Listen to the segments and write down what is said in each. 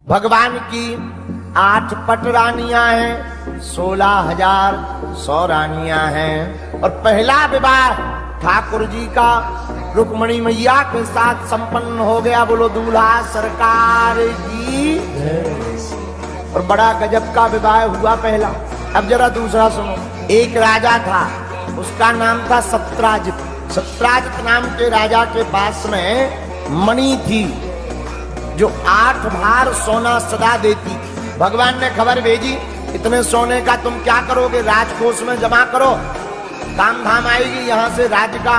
भगवान की 8 पट रानियां हैं, 16,100 रानियां हैं। और पहला विवाह ठाकुर जी का रुक्मणी मैया के साथ संपन्न हो गया। बोलो दूल्हा सरकार की। और बड़ा गजब का विवाह हुआ पहला। अब जरा दूसरा सुनो। एक राजा था, उसका नाम था सत्राजित। सत्राजित नाम के राजा के पास में मणि थी जो 8 भार सोना सदा देती थी। भगवान ने खबर भेजी, इतने सोने का तुम क्या करोगे, राजकोष में जमा करो, काम धाम आएगी, यहाँ से राज्य का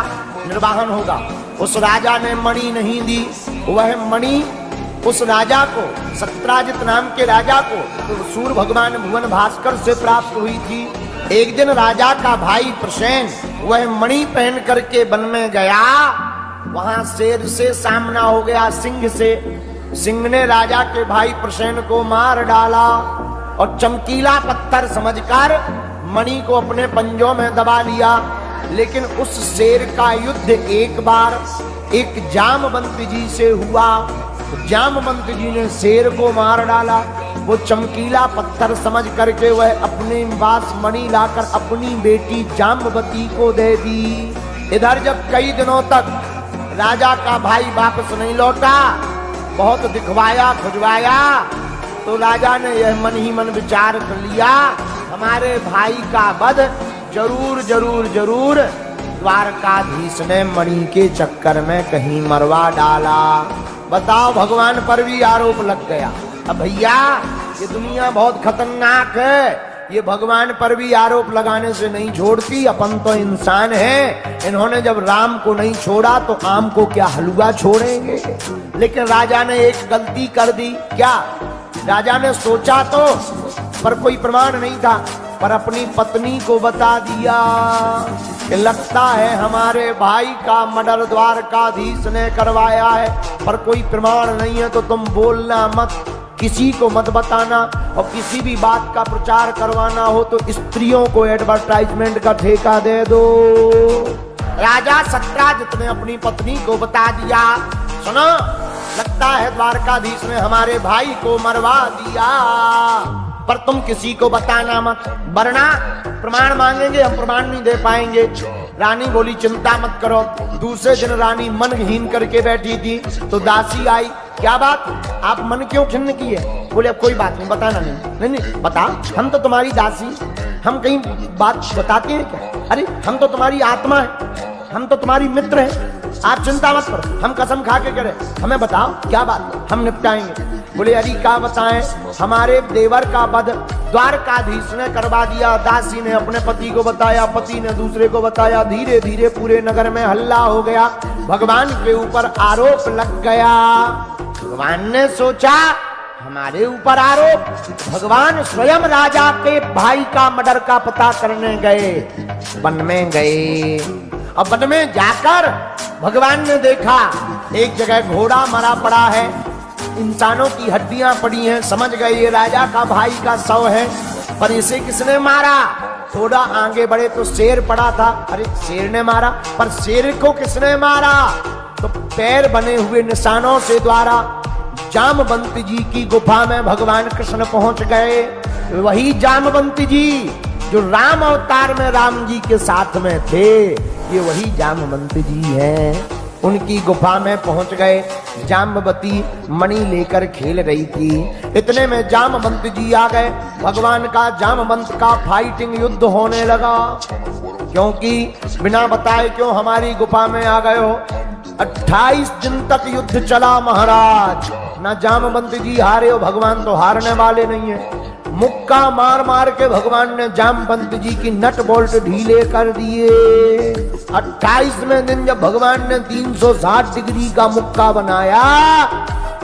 निर्वाहन होगा। उस राजा ने मणि नहीं दी। वह मणि उस राजा को, सत्राजित नाम के राजा को, तो सूर्य भगवान भुवन भास्कर से प्राप्त हुई थी। एक दिन राजा का भाई प्रसेन वह मणि पहन करके वन में गया। वहां शेर से सामना हो गया, सिंह से। सिंह ने राजा के भाई प्रसेन को मार डाला और चमकीला पत्थर समझकर मणि को अपने पंजों में दबा लिया। लेकिन उस शेर का युद्ध एक बार एक जामवंत जी से हुआ। तो जामवंत जी ने शेर को मार डाला। वो चमकीला पत्थर समझ करके वह अपने पास मणि लाकर अपनी बेटी जाम्बवती को दे दी। इधर जब कई दिनों तक राजा का भाई वापस नहीं लौटा, बहुत दिखवाया खुजवाया, तो राजा ने यह मन ही मन विचार कर लिया, हमारे भाई का वध जरूर जरूर जरूर द्वारकाधीश ने मणि के चक्कर में कहीं मरवा डाला। बताओ, भगवान पर भी आरोप लग गया। अब भैया ये दुनिया बहुत खतरनाक है, ये भगवान पर भी आरोप लगाने से नहीं छोड़ती। अपन तो इंसान है, इन्होंने जब राम को नहीं छोड़ा तो आम को क्या हलवा छोड़ेंगे। लेकिन राजा ने एक गलती कर दी। क्या? राजा ने सोचा तो, पर कोई प्रमाण नहीं था, पर अपनी पत्नी को बता दिया कि लगता है हमारे भाई का मर्डर द्वारकाधीश ने करवाया है, पर कोई प्रमाण नहीं है, तो तुम बोलना मत, किसी को मत बताना। और किसी भी बात का प्रचार करवाना हो तो स्त्रियों को एडवर्टाइजमेंट का ठेका दे दो। राजा सत्राजित ने अपनी पत्नी को बता दिया, सुनो, लगता है द्वारकाधीश ने हमारे भाई को मरवा दिया, पर तुम किसी को बताना मत, वरना प्रमाण मांगेंगे, हम प्रमाण नहीं दे पाएंगे। रानी बोली, चिंता मत करो। दूसरे दिन रानी मनहीन करके बैठी थी तो दासी आई। क्या बात, आप मन क्यों खिन्न किए? बोले, कोई बात नहीं, बताना नहीं। नहीं बता, हम तो तुम्हारी दासी, हम कहीं बात बताते हैं क्या? अरे हम तो तुम्हारी आत्मा है, हम तो तुम्हारी मित्र हैं, आप चिंता मत करो, हम कसम खा के करें, हमें बताओ क्या बात, हम निपटाएंगे। बोले, अरे क्या बताएं, हमारे देवर का वध द्वारकाधीश ने करवा दिया। दासी ने अपने पति को बताया, पति ने दूसरे को बताया, धीरे धीरे पूरे नगर में हल्ला हो गया, भगवान के ऊपर आरोप लग गया। भगवान ने सोचा, हमारे ऊपर आरोप, भगवान स्वयं राजा के भाई का मर्डर का पता करने गए, वन में गए। अब वन में जाकर भगवान ने देखा एक जगह घोड़ा मरा पड़ा है, इंसानों की हड्डियां पड़ी हैं। समझ गए ये राजा का भाई का शव है, पर इसे किसने मारा? थोड़ा आगे बढ़े तो शेर पड़ा था। अरे शेर ने मारा, पर शेर को किसने मारा? तो पैर बने हुए निशानों से द्वारा जामवंत जी की गुफा में भगवान कृष्ण पहुंच गए। वही जामवंत जी जो राम अवतार में राम जी के साथ में थे, ये वही जामवंत जी हैं। उनकी गुफा में पहुंच गए। जाम्बवती मणि लेकर खेल रही थी। इतने में जामवंत जी आ गए। भगवान का जामवंत का फाइटिंग युद्ध होने लगा। क्योंकि बिना बताए क्यों हमारी गुफा में आ गए हो? 28 दिन तक युद्ध चला महाराज। ना जामवंत जी हारे हो, भगवान तो हारने वाले नहीं है। मुक्का मार मार के भगवान ने जामवंत जी की नट बोल्ट ढीले कर दिए। 28वें दिन जब भगवान ने 360 डिग्री का मुक्का बनाया,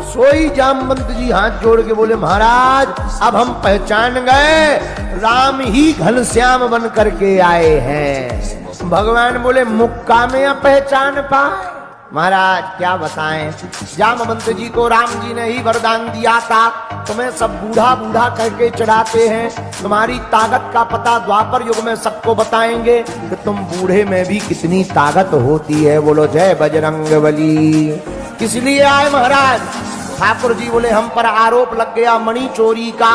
सोई जामवंत जी हाथ जोड़ के बोले, महाराज अब हम पहचान गए, राम ही घनश्याम बन करके आए हैं। भगवान बोले, मुक्का में अब पहचान पाए? महाराज क्या बताएं, जामवंत जी को राम जी ने ही वरदान दिया था, तुम्हें सब बूढ़ा बूढ़ा करके चढ़ाते हैं, तुम्हारी ताकत का पता द्वापर युग में सबको बताएंगे कि तुम बूढ़े में भी कितनी ताकत होती है। बोलो जय बजरंगबली। किस लिए आए महाराज? ठाकुर जी बोले हम पर आरोप लग गया मणि चोरी का।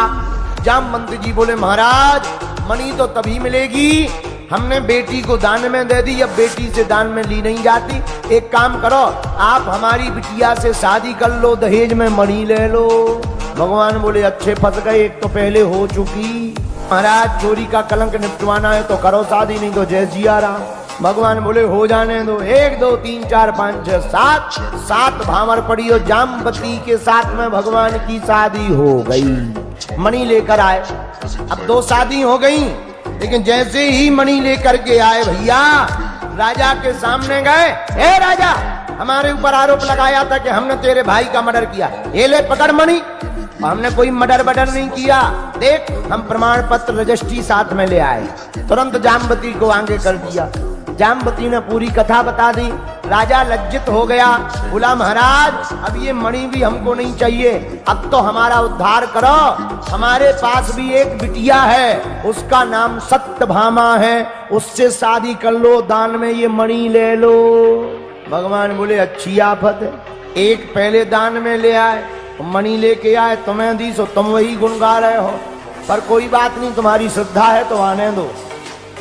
जामवंत जी बोले महाराज मणि तो तभी मिलेगी, हमने बेटी को दान में दे दी, अब बेटी से दान में ली नहीं जाती। एक काम करो, आप हमारी बिटिया से शादी कर लो, दहेज में मणि ले लो। भगवान बोले अच्छे फंस गए, एक तो पहले हो चुकी। महाराज चोरी का कलंक निपटवाना है तो करो शादी, नहीं तो जय जिया राम। भगवान बोले हो जाने दो। 1 2 3 4 5 6 7 भामर पड़ी और जामवती के साथ में भगवान की शादी हो गई। मणि लेकर आए, अब 2 शादी हो गई, लेकिन जैसे ही मणि लेकर के आए भैया राजा के सामने गए, हे राजा हमारे ऊपर आरोप लगाया था कि हमने तेरे भाई का मर्डर किया, ये ले पकड़ मणि। हमने कोई मर्डर नहीं किया, देख हम प्रमाण पत्र रजिस्ट्री साथ में ले आए। तुरंत जामवती को आगे कर दिया। जामवती ने पूरी कथा बता दी। राजा लज्जित हो गया, बोला महाराज अब ये मणि भी हमको नहीं चाहिए, अब तो हमारा उद्धार करो। हमारे पास भी एक बिटिया है, उसका नाम सत्यभामा है, उससे शादी कर लो, दान में ये मणि ले लो। भगवान बोले अच्छी आफत है, एक पहले दान में ले आए, मणि लेके आए, तुम्हें दी सो तुम वही गुण गा रहे हो, पर कोई बात नहीं, तुम्हारी श्रद्धा है तो आने दो।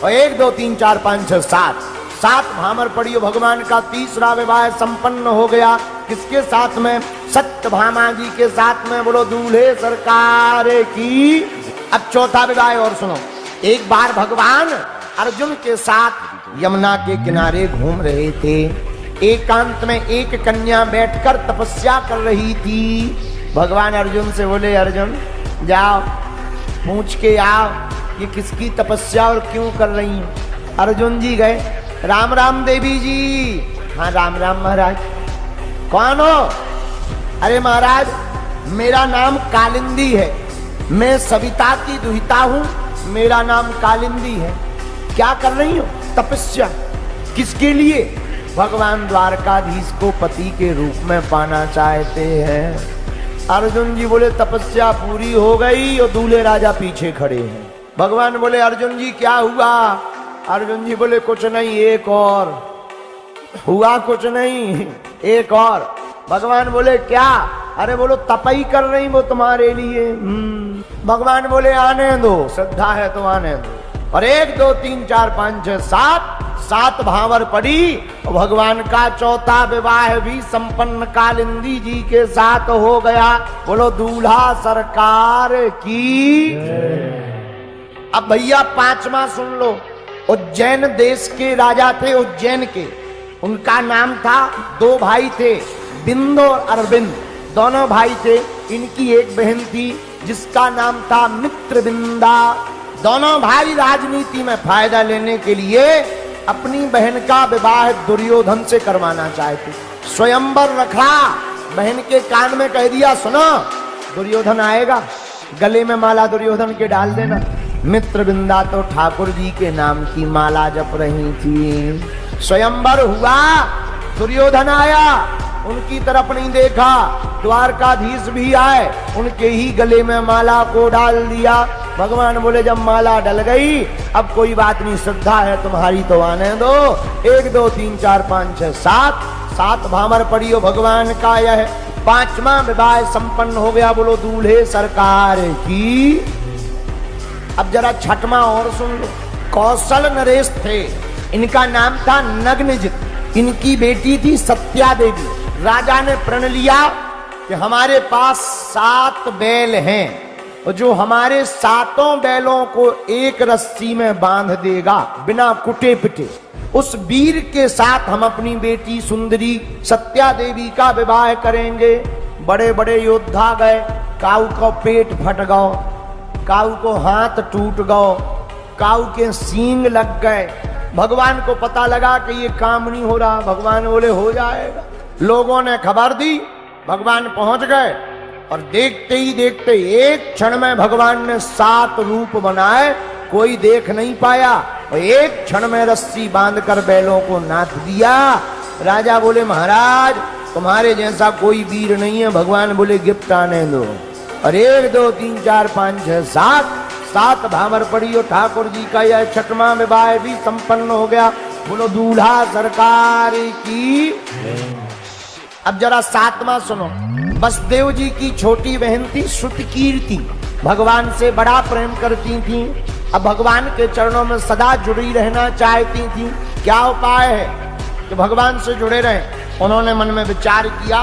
और 1 2 3 4 5 6 7 भामर पड़ी। भगवान का तीसरा विवाह संपन्न हो गया। किसके साथ में? सत्यभामा जी के साथ में। बोलो दूल्हे सरकार की। अब चौथा विवाह और सुनो। एक बार भगवान अर्जुन के साथ यमुना के किनारे घूम रहे थे। एकांत में एक कन्या बैठकर तपस्या कर रही थी। भगवान अर्जुन से बोले अर्जुन जाओ पूछ के आओ ये किसकी तपस्या और क्यों कर रही है। अर्जुन जी गए, राम राम देवी जी। हाँ राम राम महाराज। कौन हो? अरे महाराज मेरा नाम कालिंदी है, मैं सविता की दुहिता हूँ, मेरा नाम कालिंदी है। क्या कर रही हो? तपस्या। किसके लिए? भगवान द्वारकाधीश को पति के रूप में पाना चाहते हैं। अर्जुन जी बोले तपस्या पूरी हो गई और दूल्हे राजा पीछे खड़े हैं। भगवान बोले अर्जुन जी क्या हुआ? अर्जुन जी बोले कुछ नहीं, एक और। हुआ कुछ नहीं, एक और। भगवान बोले क्या? अरे बोलो तपई कर रही वो तुम्हारे लिए। भगवान बोले आने दो, श्रद्धा है तो आने दो। और 1 2 3 4 5 6 7 भावर पड़ी। भगवान का चौथा विवाह भी संपन्न कालिंदी जी के साथ हो गया। बोलो दूल्हा सरकार की। अब भैया 5वां सुन लो। उज्जैन देश के राजा थे, उज्जैन के। उनका नाम था, 2 भाई थे, बिंद और अरविंद, दोनों भाई थे। इनकी एक बहन थी जिसका नाम था मित्रविंदा। दोनों भाई राजनीति में फायदा लेने के लिए अपनी बहन का विवाह दुर्योधन से करवाना चाहते। स्वयंवर रखा, बहन के कान में कह दिया सुनो दुर्योधन आएगा, गले में माला दुर्योधन के डाल देना। मित्रविंदा तो ठाकुर जी के नाम की माला जप रही थी। स्वयंवर हुआ, दुर्योधन आया, उनकी तरफ नहीं देखा। द्वारकाधीश भी आए, उनके ही गले में माला को डाल दिया। भगवान बोले जब माला डल गई अब कोई बात नहीं, श्रद्धा है तुम्हारी तो आने दो। 1 2 3 4 5 6 7 भामर पड़ी हो। भगवान का यह 5वां विवाह संपन्न हो गया। बोलो दूल्हे सरकार की। अब जरा 6वां और सुन लो। कौशल नरेश थे, इनका नाम था नग्नजित। इनकी बेटी थी सत्या देवी। राजा ने प्रण लिया कि हमारे पास 7 बैल हैं और जो हमारे 7 बैलों को एक रस्सी में बांध देगा बिना कुटे पिटे, उस वीर के साथ हम अपनी बेटी सुंदरी सत्या देवी का विवाह करेंगे। बड़े बड़े योद्धा गए, काऊ को पेट फट गओ, काऊ को हाथ टूट गओ, काऊ के सींग लग गए। भगवान को पता लगा कि ये काम नहीं हो रहा। भगवान बोले हो जाएगा। लोगों ने खबर दी, भगवान पहुंच गए और देखते ही देखते एक क्षण में भगवान ने 7 रूप बनाए, कोई देख नहीं पाया। और एक क्षण में रस्सी बांधकर बैलों को नाथ दिया। राजा बोले महाराज तुम्हारे जैसा कोई वीर नहीं है। भगवान बोले गिफ्ट आने दो। और 1 2 3 4 5 6 7 भामर पड़ी और ठाकुर जी का यह 6वां विवाह भी संपन्न हो गया। बोलो दूल्हा सरकार की। अब जरा 7वां सुनो। वसुदेव जी की छोटी बहन थी श्रुतकीर्ति, भगवान से बड़ा प्रेम करती थी। अब भगवान के चरणों में सदा जुड़ी रहना चाहती थी। क्या उपाय है कि भगवान से जुड़े रहें? उन्होंने मन में विचार किया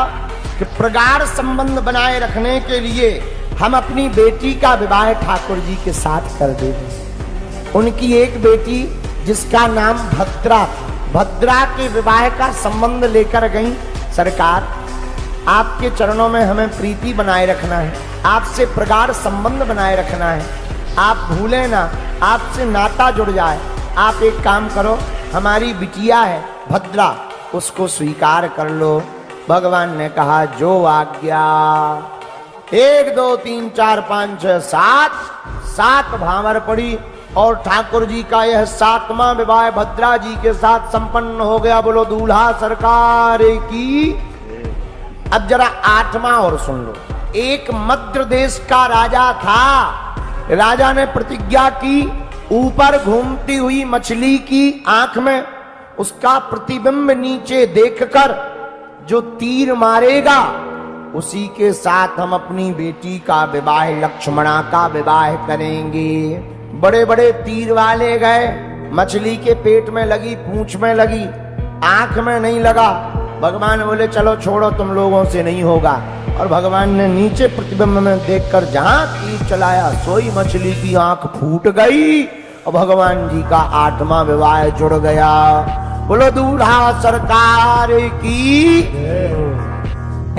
कि प्रगाढ़ संबंध बनाए रखने के लिए हम अपनी बेटी का विवाह ठाकुर जी के साथ कर देंगे। उनकी एक बेटी जिसका नाम भद्रा, भद्रा के विवाह का संबंध लेकर गई। सरकार, आपके चरणों में हमें प्रीति बनाए रखना है, आपसे प्रगाढ़ संबंध बनाए रखना है, आप भूले ना, आपसे नाता जुड़ जाए। आप एक काम करो, हमारी बिटिया है भद्रा, उसको स्वीकार कर लो। भगवान ने कहा जो आज्ञा। 1 2 3 4 5 6 7 भावर पड़ी और ठाकुर जी का यह 7वां विवाह भद्रा जी के साथ संपन्न हो गया। बोलो दूल्हा सरकार की। अब जरा 8वां और सुन लो। एक मध्य देश का राजा था। राजा ने प्रतिज्ञा की, ऊपर घूमती हुई मछली की आंख में उसका प्रतिबिंब नीचे देखकर जो तीर मारेगा उसी के साथ हम अपनी बेटी का विवाह, लक्ष्मणा का विवाह करेंगे। बड़े बड़े तीर वाले गए, मछली के पेट में लगी, पूंछ में लगी, आंख में नहीं लगा। भगवान बोले चलो छोड़ो, तुम लोगों से नहीं होगा। और भगवान ने नीचे प्रतिबिंब में देखकर जहां तीर चलाया सोई मछली की आंख फूट गई और भगवान जी का 8वां विवाह जुड़ गया। बोलो दूल्हा सरकार की।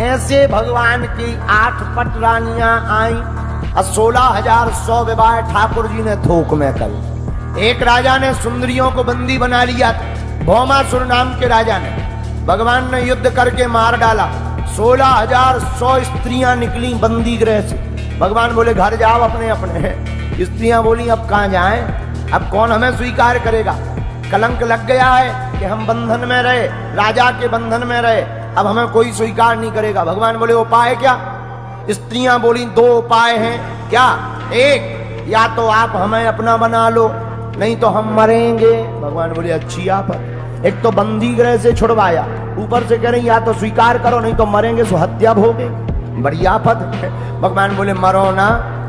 ऐसे भगवान की 8 पट रानियां आई और 16,100 विवाह ठाकुर जी ने थोक में कर। एक राजा ने सुंदरियों को बंदी बना लिया था, भौमासुर नाम के राजा ने। भगवान ने युद्ध करके मार डाला। 16,100 स्त्रियां निकली बंदी गृह से। भगवान बोले घर जाओ अपने अपने। स्त्रियां बोली अब कहां जाएं, अब कौन हमें स्वीकार करेगा? कलंक लग गया है कि हम बंधन में रहे, राजा के बंधन में रहे, अब हमें कोई स्वीकार नहीं करेगा। भगवान बोले उपाय क्या? स्त्रियां बोली 2 उपाय हैं। क्या? एक, या तो आप हमें अपना बना लो, नहीं तो हम मरेंगे। भगवान बोले अच्छी आफत। एक तो बंदी गृह से छुड़वाया, ऊपर से कह रही या तो स्वीकार करो नहीं तो मरेंगे, सो हत्या भोगे, बड़ी आफत है। भगवान बोले मरो ना,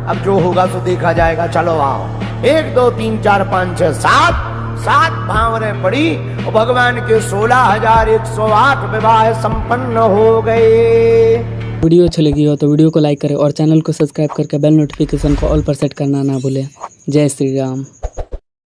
अब जो होगा तो देखा जाएगा, चलो आओ। 1 2 3 4 5 6 7 भावरें पड़ी और भगवान के 16,108 विवाह संपन्न हो गए। वीडियो अच्छी लगी हो तो वीडियो को लाइक करें और चैनल को सब्सक्राइब करके बेल नोटिफिकेशन को ऑल पर सेट करना ना भूलें। जय श्री राम।